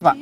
Pak.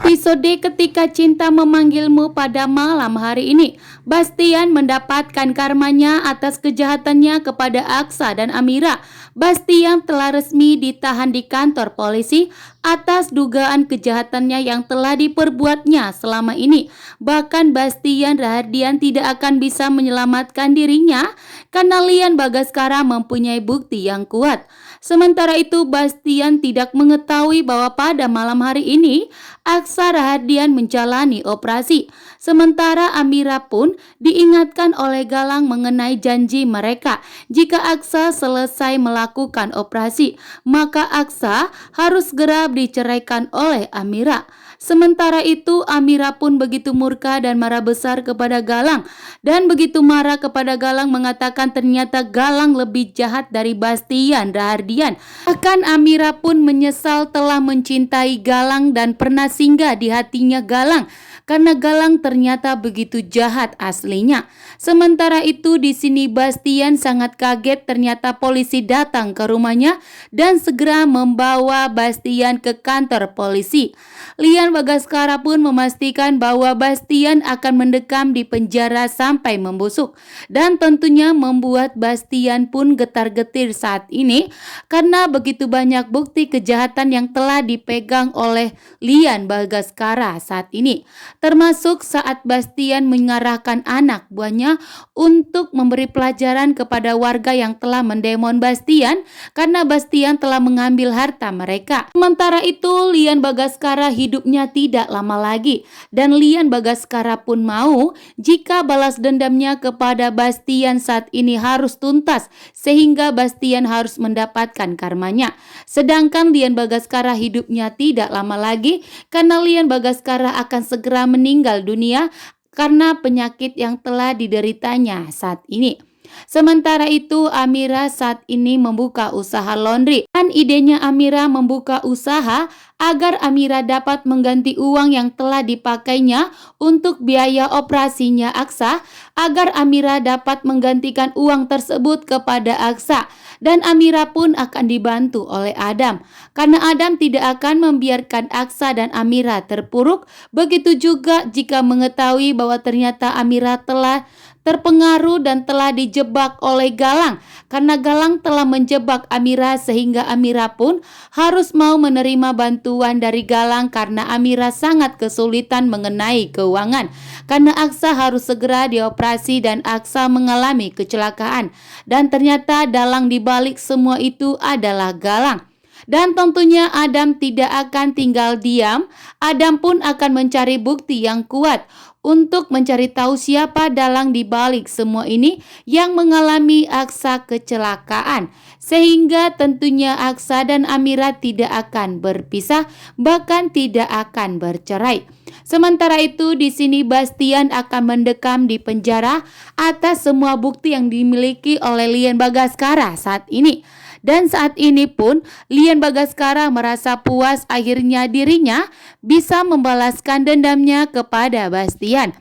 Episode Ketika Cinta Memanggilmu pada malam hari ini, Bastian mendapatkan karmanya atas kejahatannya kepada Aksa dan Amira. Bastian telah resmi ditahan di kantor polisi atas dugaan kejahatannya yang telah diperbuatnya selama ini. Bahkan Bastian Rahardian tidak akan bisa menyelamatkan dirinya karena Lian Bagaskara mempunyai bukti yang kuat. Sementara itu, Bastian tidak mengetahui bahwa pada malam hari ini Aksa Rahardian menjalani operasi. Sementara Amira pun diingatkan oleh Galang mengenai janji mereka. Jika Aksa selesai melakukan operasi, maka Aksa harus segera diceraikan oleh Amira. Sementara itu, Amira pun begitu murka dan marah besar kepada Galang. Dan begitu marah kepada Galang mengatakan ternyata Galang lebih jahat dari Bastian Rahardian. Bahkan Amira pun menyesal telah mencintai Galang dan pernah singgah di hatinya Galang karena Galang ternyata begitu jahat aslinya. Sementara itu di sini Bastian sangat kaget ternyata polisi datang ke rumahnya dan segera membawa Bastian ke kantor polisi. Lian Bagaskara pun memastikan bahwa Bastian akan mendekam di penjara sampai membusuk dan tentunya membuat Bastian pun getar-getir saat ini karena begitu banyak bukti kejahatan yang telah dipegang oleh Lian Bagaskara saat ini. Termasuk saat Bastian mengarahkan anak buahnya untuk memberi pelajaran kepada warga yang telah mendemon Bastian karena Bastian telah mengambil harta mereka. Sementara itu Lian Bagaskara hidupnya tidak lama lagi dan Lian Bagaskara pun mau jika balas dendamnya kepada Bastian saat ini harus tuntas sehingga Bastian harus mendapatkan karmanya. Sedangkan Lian Bagaskara hidupnya tidak lama lagi karena Lian Bagaskara akan segera meninggal dunia karena penyakit yang telah dideritanya saat ini. Sementara itu Amira saat ini membuka usaha laundry dan idenya Amira membuka usaha agar Amira dapat mengganti uang yang telah dipakainya untuk biaya operasinya Aksa agar Amira dapat menggantikan uang tersebut kepada Aksa dan Amira pun akan dibantu oleh Adam karena Adam tidak akan membiarkan Aksa dan Amira terpuruk. Begitu juga jika mengetahui bahwa ternyata Amira telah terpengaruh dan telah dijebak oleh Galang karena Galang telah menjebak Amira sehingga Amira pun harus mau menerima bantuan dari Galang karena Amira sangat kesulitan mengenai keuangan karena Aksa harus segera dioperasi dan Aksa mengalami kecelakaan dan ternyata dalang dibalik semua itu adalah Galang. Dan tentunya Adam tidak akan tinggal diam. Adam pun akan mencari bukti yang kuat untuk mencari tahu siapa dalang di balik semua ini yang mengalami Aksa kecelakaan. Sehingga tentunya Aksa dan Amira tidak akan berpisah, bahkan tidak akan bercerai. Sementara itu di sini Bastian akan mendekam di penjara atas semua bukti yang dimiliki oleh Lian Bagaskara saat ini. Dan saat ini pun Lian Bagaskara merasa puas akhirnya dirinya bisa membalaskan dendamnya kepada Bastian.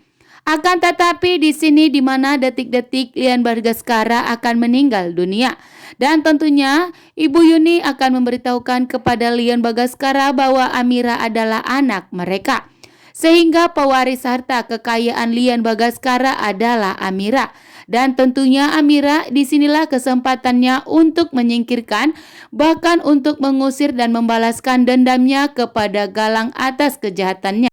Akan tetapi di sini di mana detik-detik Lian Bagaskara akan meninggal dunia. Dan tentunya Ibu Yuni akan memberitahukan kepada Lian Bagaskara bahwa Amira adalah anak mereka. Sehingga pewaris harta kekayaan Lian Bagaskara adalah Amira. Dan tentunya Amira disinilah kesempatannya untuk menyingkirkan bahkan untuk mengusir dan membalaskan dendamnya kepada Galang atas kejahatannya.